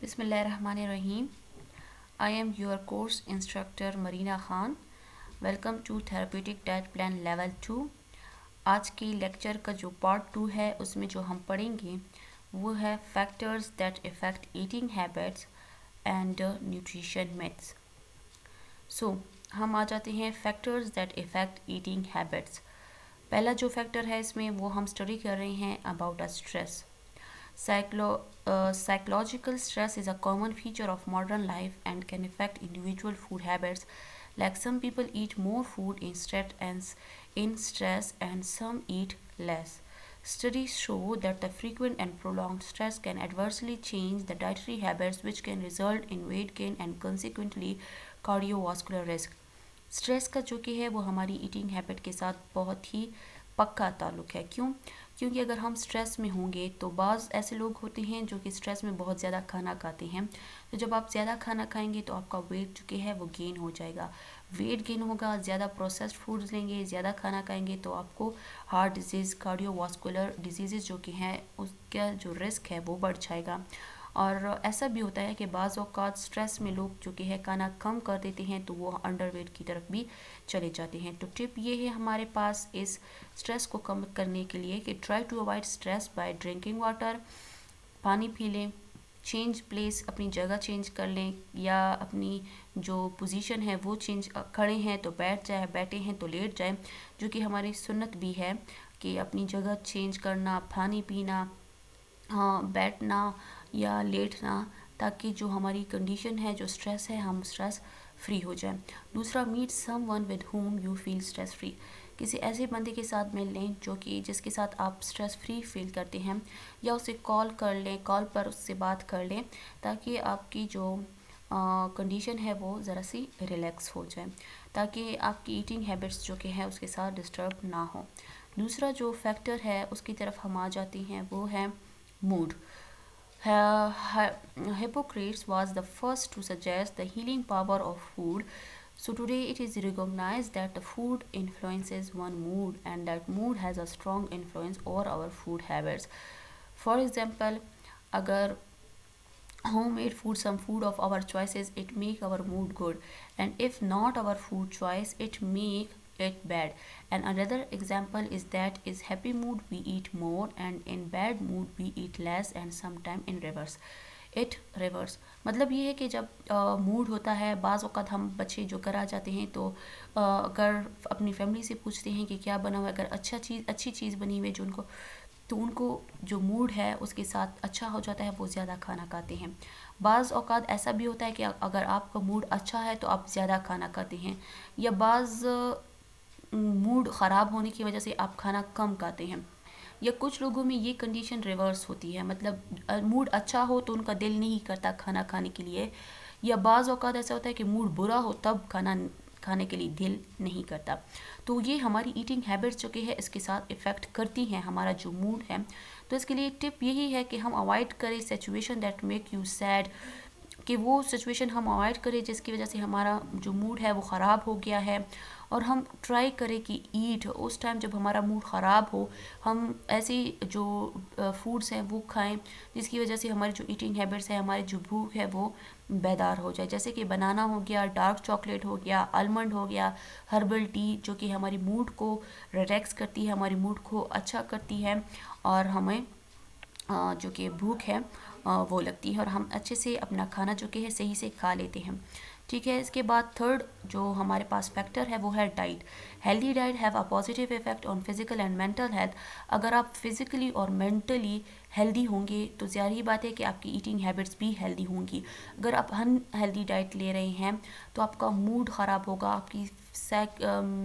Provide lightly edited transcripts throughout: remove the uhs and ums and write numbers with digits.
Bismillahirrahmanirrahim. I am your course instructor Marina Khan. Welcome to therapeutic diet plan level 2। आज की lecture का जो part 2 है उसमें जो हम पढ़ेंगे वो है factors that effect eating habits and nutrition myths. So हम आ जाते हैं factors that effect eating habits. पहला जो फैक्टर है इसमें वो हम स्टडी कर रहे हैं about a stress. Psychological stress is a common feature of modern life and can affect individual food habits. Like some people eat more food in stress and some eat less. Studies show that the frequent and prolonged stress can adversely change the dietary habits, which can result in weight gain and consequently cardiovascular risk. Stress का जो कि है वो हमारी eating habit के साथ बहुत ही पक्का ताल्लुक है। क्योंकि अगर हम स्ट्रेस में होंगे तो बाज़ ऐसे लोग होते हैं जो कि स्ट्रेस में बहुत ज़्यादा खाना खाते हैं। तो जब आप ज़्यादा खाना खाएंगे तो आपका वेट जो कि है वो गेन हो जाएगा। वेट गेन होगा, ज़्यादा प्रोसेस्ड फूड्स लेंगे, ज़्यादा खाना खाएंगे तो आपको हार्ट डिजीज़, कार्डियोवास्कुलर डिजीज़ जो कि हैं उसका जो रिस्क है वो बढ़ जाएगा। और ऐसा भी होता है कि बाज़ औक़ात स्ट्रेस में लोग जो कि है खाना कम कर देते हैं तो वो अंडरवेट की तरफ भी चले जाते हैं। तो टिप ये है हमारे पास इस स्ट्रेस को कम करने के लिए कि try to avoid stress by drinking water, पानी पी लें, चेंज प्लेस, अपनी जगह चेंज कर लें या अपनी जो पोजीशन है वो चेंज, खड़े हैं तो बैठ जाए, बैठे हैं तो लेट जाए, जो कि हमारी सुन्नत भी है कि अपनी जगह चेंज करना, पानी पीना, हाँ बैठना या लेटना, ताकि जो हमारी कंडीशन है, जो स्ट्रेस है, हम स्ट्रेस फ्री हो जाए। दूसरा, meet someone with whom you feel stress free. किसी ऐसे बंदे के साथ मिल लें जो कि जिसके साथ आप स्ट्रेस फ्री फील करते हैं, या उसे कॉल कर लें, कॉल पर उससे बात कर लें ताकि आपकी जो कंडीशन है वो ज़रा सी रिलैक्स हो जाए, ताकि आपकी ईटिंग हैबिट्स जो कि है उसके साथ डिस्टर्ब ना हो। दूसरा जो फैक्टर है उसकी तरफ हम आ जाते हैं वो है mood. Hippocrates was the first to suggest the healing power of food. So today it is recognized that the food influences one mood and that mood has a strong influence over our food habits. For example, अगर homemade food, some food of our choices, it make our mood good, and if not our food choice, it make it bad. And another example is that is happy mood we eat more and in bad mood we eat less, and sometime in reverse. It reverse मतलब ये है कि जब mood होता है, बाज़ औक़ात हम बच्चे जो घर आ जाते हैं तो अगर अपनी फैमिली से पूछते हैं कि क्या बना हुआ है, अगर अच्छी चीज़ बनी हुई है जो उनको, तो उनको जो मूड है उसके साथ अच्छा हो जाता है, वो ज़्यादा खाना खाते हैं। बाज़ औक़ात ऐसा भी होता है कि अगर आपका मूड अच्छा है तो आप ज़्यादा खाना खाते हैं, या बाज़ मूड ख़राब होने की वजह से आप खाना कम खाते हैं। या कुछ लोगों में ये कंडीशन रिवर्स होती है, मतलब मूड अच्छा हो तो उनका दिल नहीं करता खाना खाने के लिए, या बाज़ औक़ात ऐसा होता है कि मूड बुरा हो तब खाना खाने के लिए दिल नहीं करता। तो ये हमारी ईटिंग हैबिट्स जो कि है इसके साथ इफ़ेक्ट करती हैं हमारा जो मूड है। तो इसके लिए टिप यही है कि हम अवॉइड करें situation that make you sad, कि वो सिचुएशन हम अवॉइड करें जिसकी वजह से हमारा जो मूड है वो ख़राब हो गया है, और हम ट्राई करें कि ईट उस टाइम जब हमारा मूड ख़राब हो, हम ऐसी जो फूड्स हैं वो खाएं जिसकी वजह से हमारी जो ईटिंग हैबिट्स है, हमारी जो भूख है वो बेदार हो जाए। जैसे कि बनाना हो गया, डार्क चॉकलेट हो गया, आलमंड हो गया, हर्बल टी जो कि हमारी मूड को रिलैक्स करती है, हमारी मूड को अच्छा करती है, और हमें जो कि भूख है वो लगती है, और हम अच्छे से अपना खाना जो कि है सही से खा लेते हैं। ठीक है, इसके बाद थर्ड जो हमारे पास फैक्टर है वो है diet. Healthy diet have a positive effect on physical and mental health. अगर आप फिज़िकली और मेंटली हेल्दी होंगे तो ज़ाहिर बात है कि आपकी ईटिंग हैबिट्स भी हेल्दी होंगी। अगर आप अनहेल्दी डाइट ले रहे हैं तो आपका मूड ख़राब होगा, आपकी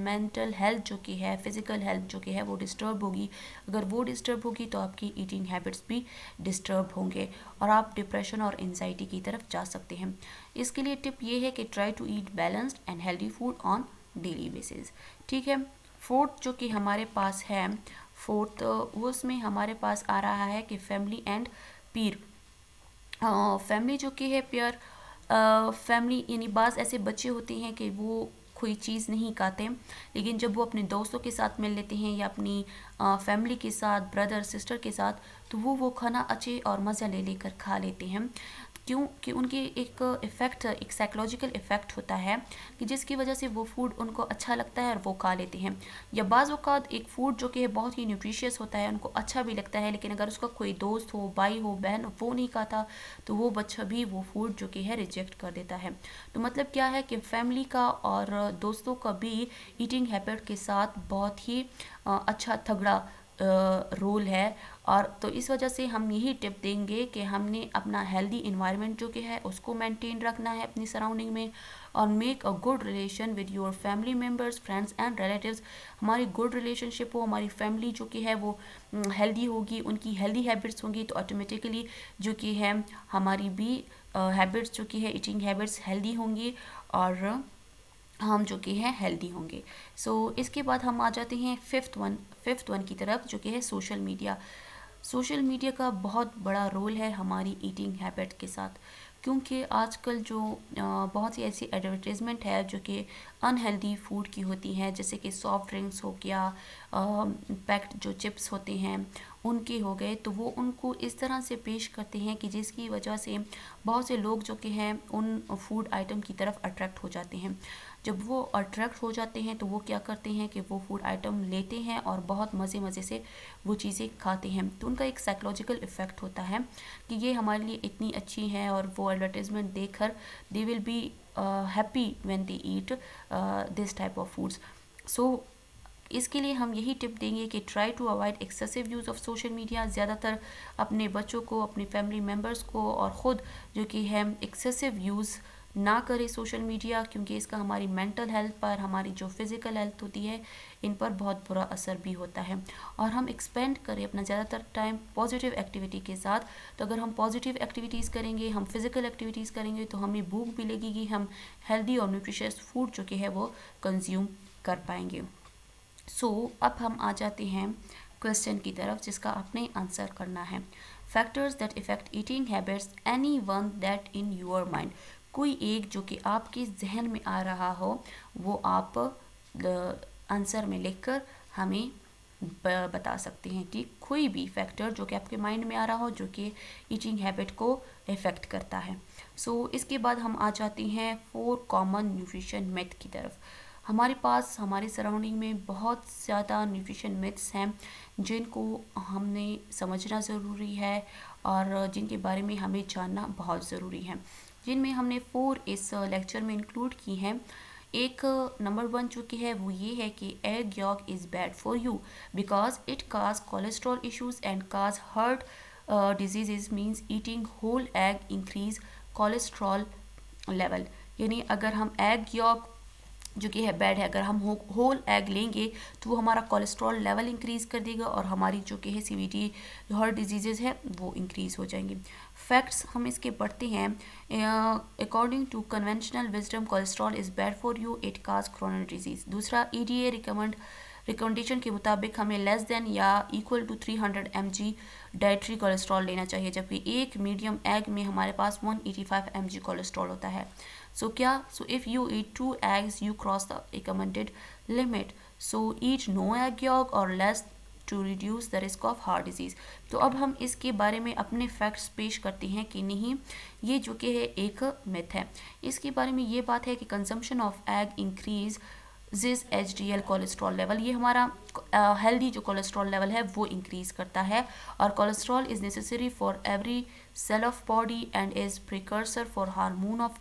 मेंटल हेल्थ जो कि है, फ़िज़िकल हेल्थ जो कि है वो डिस्टर्ब होगी। अगर वो डिस्टर्ब होगी तो आपकी ईटिंग हैबिट्स भी डिस्टर्ब होंगे और आप डिप्रेशन और एंजाइटी की तरफ जा सकते हैं। इसके लिए टिप ये है कि try to eat balanced and healthy food on daily basis. ठीक है, फोर्थ जो कि हमारे पास है, फोर्थ वो उसमें हमारे पास आ रहा है कि फैमिली एंड पीर। फैमिली जो कि है पीयर फैमिली, यानी बाज़ ऐसे बच्चे होते हैं कि वो कोई चीज़ नहीं खाते, लेकिन जब वो अपने दोस्तों के साथ मिल लेते हैं या अपनी फैमिली के साथ, ब्रदर सिस्टर के साथ, तो वो खाना अच्छे और मज़ा ले लेकर खा लेते हैं। क्यों कि उनके एक इफ़ेक्ट, एक साइकोलॉजिकल इफ़ेक्ट होता है कि जिसकी वजह से वो फूड उनको अच्छा लगता है और वो खा लेते हैं। या बाज़ औक़ात एक फ़ूड जो कि बहुत ही न्यूट्रिशियस होता है, उनको अच्छा भी लगता है, लेकिन अगर उसका कोई दोस्त हो, भाई हो, बहन हो, वो नहीं खाता, तो वो बच्चा भी वो फूड जो कि है रिजेक्ट कर देता है। तो मतलब क्या है कि फैमिली का और दोस्तों का भी ईटिंग हैबिट के साथ बहुत ही अच्छा तगड़ा रोल है। और तो इस वजह से हम यही टिप देंगे कि हमने अपना हेल्दी इन्वायरमेंट जो कि है उसको मेंटेन रखना है अपनी सराउंडिंग में, और make a good relation with your family members, friends and relatives. हमारी गुड रिलेशनशिप हो, हमारी फैमिली जो कि है वो हेल्दी होगी, उनकी हेल्दी हैबिट्स होंगी, तो ऑटोमेटिकली जो कि है हमारी भी हैबिट्स जो कि है ईटिंग हैबिट्स हेल्दी होंगी, और हम जो कि हैं हेल्दी होंगे। इसके बाद हम आ जाते हैं फिफ्थ वन की तरफ, जो कि है सोशल मीडिया। सोशल मीडिया का बहुत बड़ा रोल है हमारी ईटिंग हैबिट के साथ, क्योंकि आजकल जो बहुत सी ऐसी एडवर्टीज़मेंट है जो कि अनहेल्दी फूड की होती हैं, जैसे कि सॉफ्ट ड्रिंक्स हो गया, पैक्ड जो चिप्स होते हैं उनके हो गए, तो वो उनको इस तरह से पेश करते हैं कि जिसकी वजह से बहुत से लोग जो कि हैं उन फूड आइटम की तरफ अट्रैक्ट हो जाते हैं। जब वो अट्रैक्ट हो जाते हैं तो वो क्या करते हैं कि वो फूड आइटम लेते हैं और बहुत मज़े मज़े से वो चीज़ें खाते हैं। तो उनका एक साइकोलॉजिकल इफ़ेक्ट होता है कि ये हमारे लिए इतनी अच्छी है, और वो एडवर्टाइजमेंट देखकर they will be happy when they eat this type of foods. So इसके लिए हम यही टिप देंगे कि try to avoid excessive use of social media. ज़्यादातर अपने बच्चों को, अपने फैमिली मेम्बर्स को और ख़ुद जो कि है एक्सेसिव यूज़ ना करें सोशल मीडिया, क्योंकि इसका हमारी मेंटल हेल्थ पर, हमारी जो फिज़िकल हेल्थ होती है, इन पर बहुत बुरा असर भी होता है। और हम एक्सपेंड करें अपना ज़्यादातर टाइम पॉजिटिव एक्टिविटी के साथ। तो अगर हम पॉजिटिव एक्टिविटीज़ करेंगे, हम फिज़िकल एक्टिविटीज़ करेंगे, तो हमें भूख भी लगेगी, हम हेल्दी और न्यूट्रिशियस फूड जो कि है वो कंज्यूम कर पाएंगे। अब हम आ जाते हैं क्वेश्चन की तरफ, जिसका आपने आंसर करना है। Factors that effect eating habits, any one that in your mind. कोई एक जो कि आपके जहन में आ रहा हो, वो आप आंसर में लिखकर हमें बता सकते हैं कि कोई भी फैक्टर जो कि आपके माइंड में आ रहा हो जो कि ईटिंग हैबिट को इफ़ेक्ट करता है। इसके बाद हम आ जाते हैं 4 कॉमन न्यूट्रिशन मिथ की तरफ। हमारे पास हमारे सराउंडिंग में बहुत ज़्यादा न्यूट्रिशन मिथ्स हैं जिनको हमने समझना ज़रूरी है, और जिनके बारे में हमें जानना बहुत ज़रूरी है, जिनमें हमने 4 इस लेक्चर में इंक्लूड की हैं। एक नंबर 1 जो कि है वो ये है कि egg yolk is bad for you because it cause cholesterol issues and cause heart disease, means eating whole egg increase cholesterol level. यानी अगर हम एग यॉक जो कि है बैड है, अगर हम होल एग लेंगे तो वो हमारा कोलेस्ट्रॉल लेवल इंक्रीज़ कर देगा, और हमारी जो कि है सीवीटी हार्ट डिजीज़ है वो इंक्रीज़ हो जाएंगे। फैक्ट्स हम इसके पढ़ते हैं। According to conventional wisdom cholesterol is bad for you, it cause chronic disease. दूसरा, EDA रिकमेंडेशन के मुताबिक हमें लेस देन या equal to 300 mg dietary cholesterol लेना चाहिए, जबकि एक मीडियम एग में हमारे पास 185 mg कोलेस्ट्रॉल होता है। So if you eat 2 eggs, you cross the recommended limit. So eat no egg yolk or less to reduce the risk of heart disease. तो अब हम इसके बारे में अपने फैक्ट्स पेश करते हैं कि नहीं, ये जो कि है एक मिथ है। इसके बारे में ये बात है कि कंजम्पशन ऑफ एग इंक्रीज जिस HDL कोलेस्ट्रॉल लेवल, ये हमारा हेल्दी जो कोलेस्ट्रॉल लेवल है वो इंक्रीज़ करता है, और cholesterol is necessary for every cell of body and is precursor for hormone of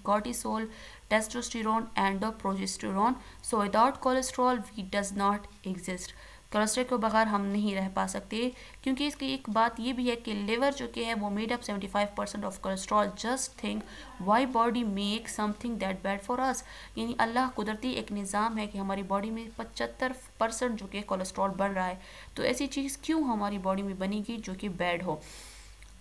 cortisol, testosterone and the progesterone. So without cholesterol we does not exist. Cholesterol के बगैर हम नहीं रह पा सकते, क्योंकि इसकी एक बात ये भी है कि लिवर जो कि है वो made up 75% of cholesterol. Just think Y body make something that bad for us. यानी अल्लाह कुदरती एक निज़ाम है कि हमारी बॉडी में 75% जो कि कोलेस्ट्रॉल बन रहा है, तो ऐसी चीज़ क्यों हमारी बॉडी में बनेगी जो कि बैड हो।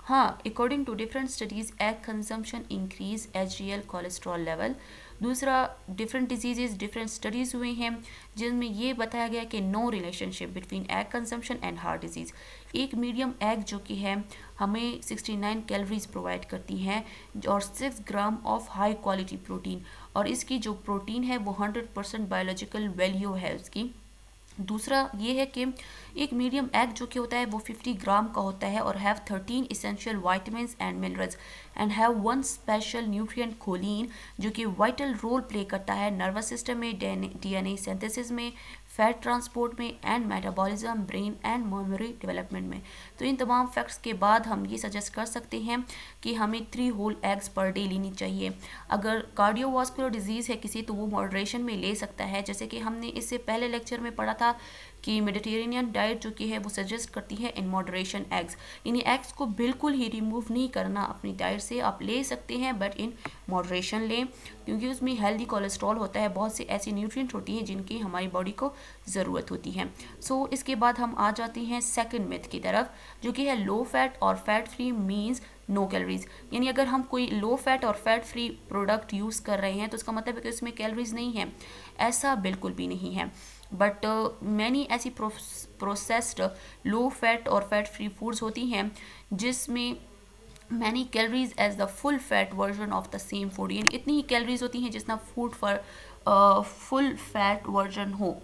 हाँ, according to different studies egg consumption increase HDL cholesterol level. दूसरा, डिफरेंट डिजीज़ डिफरेंट स्टडीज़ हुई हैं जिनमें ये बताया गया कि no relationship between egg consumption and heart disease. एक मीडियम एग जो कि है हमें 69 कैलोरीज प्रोवाइड करती हैं और 6 gram of high quality protein, और इसकी जो प्रोटीन है वो 100% बायोलॉजिकल वैल्यू है उसकी। दूसरा ये है कि एक मीडियम एग जो कि होता है वो 50 ग्राम का होता है और have 13 essential vitamins and minerals and have one special nutrient choline जो कि वाइटल रोल प्ले करता है नर्वस सिस्टम में, डीएनए सिंथेसिस में, फैट ट्रांसपोर्ट में and metabolism, brain and memory development में। तो इन तमाम फैक्ट्स के बाद हम ये सजेस्ट कर सकते हैं कि हमें 3 होल एग्स पर डे लेनी चाहिए। अगर कार्डियोवास्कुलर डिजीज़ है किसी तो वो मॉडरेशन में ले सकता है, जैसे कि हमने इससे पहले लेक्चर में पढ़ा था कि मेडिटेरेनियन डाइट जो कि है वो सजेस्ट करती है इन मॉडरेशन एग्स। इन्हीं एग्स को बिल्कुल ही रिमूव नहीं करना अपनी डाइट से, आप ले सकते हैं बट इन मॉडरेशन लें, क्योंकि उसमें हेल्दी कोलेस्ट्रॉल होता है, बहुत सी ऐसी न्यूट्रिएंट होती हैं जिनकी हमारी बॉडी को ज़रूरत होती है। सो इसके बाद हम आ जाते हैं सेकंड मिथ की तरफ, जो कि है लो फैट और fat free means no calories. यानी अगर हम कोई लो फैट और फैट फ्री प्रोडक्ट यूज़ कर रहे हैं तो उसका मतलब है कि उसमें कैलोरीज नहीं है, ऐसा बिल्कुल भी नहीं है। बट मैनी ऐसी प्रोसेस्ड लो फैट और फैट फ्री फूड्स होती हैं जिसमें many calories as the full fat version of the same food, यानी इतनी ही कैलोरीज होती हैं जितना food for full fat version हो,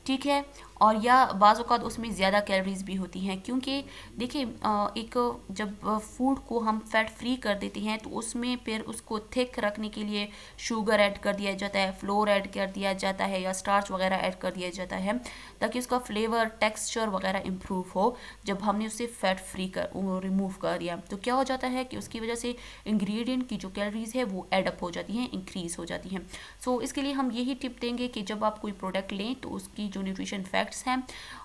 ठीक है। और या बाज़ औक़ात उसमें ज़्यादा कैलोरीज भी होती हैं, क्योंकि देखिए एक जब फूड को हम फैट फ्री कर देते हैं तो उसमें फिर उसको थिक रखने के लिए शुगर ऐड कर दिया जाता है, फ्लोर ऐड कर दिया जाता है या स्टार्च वगैरह ऐड कर दिया जाता है ताकि उसका फ्लेवर टेक्सचर वगैरह इम्प्रूव हो। जब हमने उसे फैट फ्री कर रिमूव कर दिया तो क्या हो जाता है कि उसकी वजह से इंग्रेडिएंट की जो कैलोरीज है वो एडअप हो जाती हैं, इंक्रीज़ हो जाती हैं। सो इसके लिए हम यही टिप देंगे कि जब आप कोई प्रोडक्ट लें तो उसकी जो न्यूट्रिशन फैक्ट्स हैं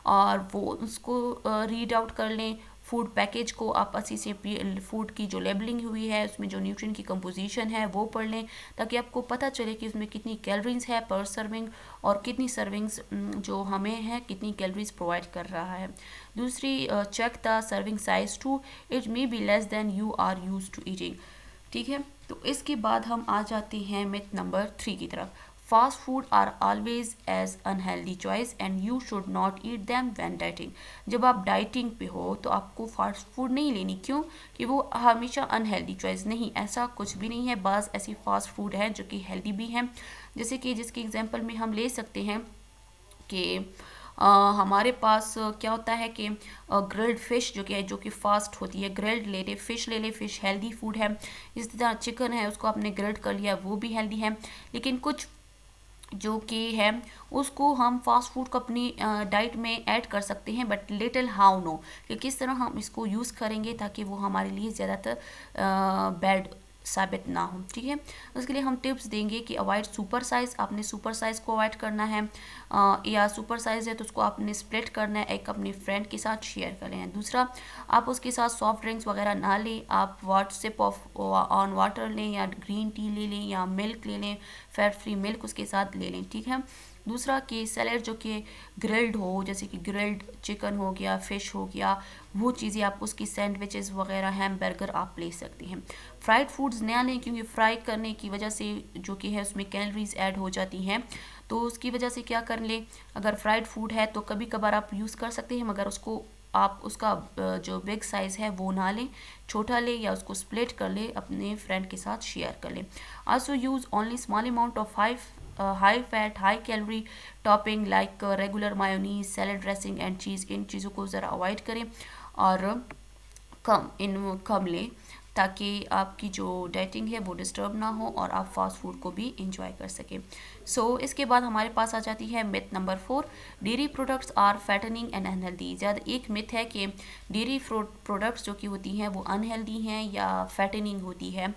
और वो उसको रीड आउट कर लें। फूड पैकेज को आप अच्छी से फूड की जो लेबलिंग हुई है उसमें जो न्यूट्रिएंट की कंपोजिशन है वो पढ़ लें, ताकि आपको पता चले कि उसमें कितनी कैलोरीज है पर सर्विंग और कितनी सर्विंग्स जो हमें है कितनी कैलोरीज प्रोवाइड कर रहा है। दूसरी, check the serving size too, it may be less than you are use to eating, ठीक है। तो इसके बाद हम आ जाते हैं मिथ नंबर 3 की तरफ। Fast food are always as unhealthy choice and you should not eat them when dieting. जब आप डाइटिंग पे हो तो आपको फास्ट फूड नहीं लेनी, क्यों कि वो हमेशा अनहेल्दी चॉइस नहीं, ऐसा कुछ भी नहीं है। बाज़ ऐसी फास्ट फूड है जो कि हेल्दी भी हैं, जैसे कि जिसकी एग्जांपल में हम ले सकते हैं कि हमारे पास क्या होता है कि ग्रिल्ड फिश जो कि है जो कि फास्ट होती है, ग्रिल्ड ले ले, फिश ले ले, फिश हेल्दी फूड है। इस तरह चिकन है उसको आपने ग्रिल्ड कर लिया वो भी हेल्दी है। लेकिन कुछ जो कि है उसको हम फास्ट फूड को अपनी डाइट में ऐड कर सकते हैं, बट लिटिल हाउ नो कि किस तरह हम इसको यूज़ करेंगे ताकि वो हमारे लिए ज़्यादातर बैड साबित ना हो, ठीक है। उसके लिए हम टिप्स देंगे कि अवॉइड सुपर साइज़, आपने सुपर साइज़ को अवॉइड करना है, या सुपर साइज़ है तो उसको आपने स्प्लिट करना है, एक अपने फ्रेंड के साथ शेयर कर लें। दूसरा, आप उसके साथ सॉफ्ट ड्रिंक्स वगैरह ना लें, आप सिप ऑफ ऑन वाटर लें या ग्रीन टी ले लें या मिल्क ले लें, फैट फ्री मिल्क उसके साथ ले लें, ठीक है। दूसरा कि सैलेड जो कि ग्रिल्ड हो, जैसे कि ग्रिल्ड चिकन हो गया, फ़िश हो गया, वो चीज़ें आप उसकी सैंडविचेस वगैरह हैमबर्गर आप ले सकते हैं। फ्राइड फूड्स ना लें, क्योंकि फ्राई करने की वजह से जो कि है उसमें कैलोरीज ऐड हो जाती हैं, तो उसकी वजह से क्या कर लें, अगर फ्राइड फूड है तो कभी कभार आप यूज़ कर सकते हैं, मगर उसको आप उसका जो बिग साइज़ है वो ना लें, छोटा लें या उसको स्प्लिट कर लें, अपने फ्रेंड के साथ शेयर कर लें। Also use only small amount of high fat high calorie topping like regular mayonnaise, salad dressing and cheese. इन चीज़ों को ज़रा अवॉइड करें और कम लें, ताकि आपकी जो डाइटिंग है वो डिस्टर्ब ना हो और आप फास्ट फूड को भी इंजॉय कर सकें। सो इसके बाद हमारे पास आ जाती है myth number 4, dairy products are fattening and unhealthy. ज़्यादा एक मिथ है कि डेयरी प्रोडक्ट्स जो कि होती हैं वो अनहेल्दी हैं या फैटनिंग होती है।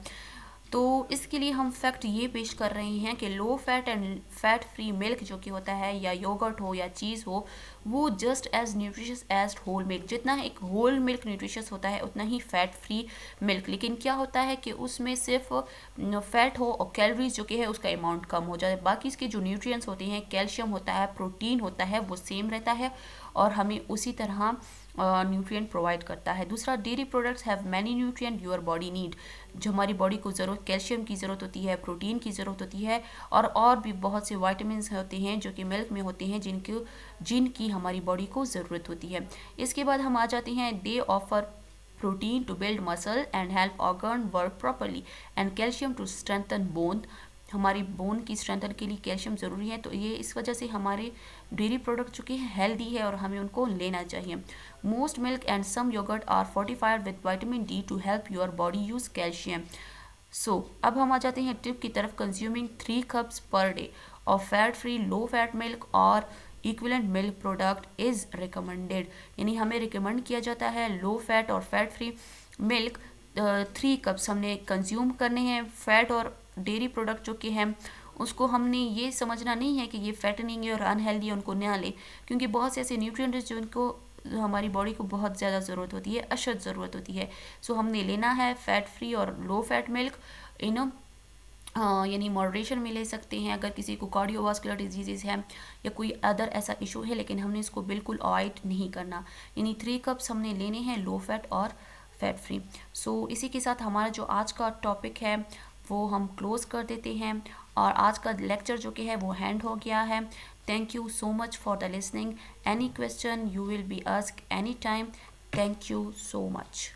तो इसके लिए हम फैक्ट ये पेश कर रहे हैं कि low fat and fat free milk जो कि होता है, या योगर्ट हो या चीज़ हो, वो just as nutritious as whole milk. जितना एक होल मिल्क न्यूट्रिशियस होता है उतना ही फैट फ्री मिल्क। लेकिन क्या होता है कि उसमें सिर्फ फैट हो और कैलोरीज जो कि है उसका अमाउंट कम हो जाए, बाकी इसके जो न्यूट्रिएंट्स होते हैं, कैल्शियम होता है, प्रोटीन होता है, वो सेम रहता है और हमें उसी तरह न्यूट्रिएंट प्रोवाइड करता है। दूसरा, dairy products have many nutrient your body need. जो हमारी बॉडी को ज़रूरत, कैल्शियम की ज़रूरत होती है, प्रोटीन की ज़रूरत होती है और भी बहुत से विटामिन होते हैं जो कि मिल्क में होते हैं, जिनकी हमारी बॉडी को ज़रूरत होती है। इसके बाद हम आ जाते हैं, दे offer protein to build muscle and help organ work properly and calcium to strengthen bone हमारी बोन की स्ट्रेंथन के लिए कैल्शियम ज़रूरी है, तो ये इस वजह से हमारे डेयरी प्रोडक्ट जो कि हेल्दी है और हमें उनको लेना चाहिए। Most milk and some yogurt are fortified with vitamin D to help your body use calcium. So अब हम आ जाते हैं टिप की तरफ। Consuming 3 cups per day of fat free low fat milk और equivalent milk product is recommended, यानी हमें रिकमेंड किया जाता है लो फैट और फैट फ्री मिल्क 3 कप्स हमने कंज्यूम करने हैं। फैट और डेयरी प्रोडक्ट जो कि हैं उसको हमने ये समझना नहीं है कि ये फैटनिंग है और अनहेल्दी है, उनको ना लें, क्योंकि बहुत से ऐसे न्यूट्रिएंट्स जो इनको हमारी बॉडी को बहुत ज़्यादा ज़रूरत होती है, अशद ज़रूरत होती है। सो हमने लेना है फैट फ्री और लो फैट मिल्क इन यानी मॉडरेशन में ले सकते हैं अगर किसी को कार्डियोवास्कुलर डिजीज़ है या कोई अदर ऐसा इशू है, लेकिन हमने इसको बिल्कुल अवॉइड नहीं करना। यानी 3 कप्स हमने लेने हैं लो फैट और फैट फ्री। सो इसी के साथ हमारा जो आज का टॉपिक है वो हम क्लोज़ कर देते हैं और आज का लेक्चर जो कि है वो हैंड हो गया है। Thank you so much for the listening. Any question you will be ask any time. Thank you so much.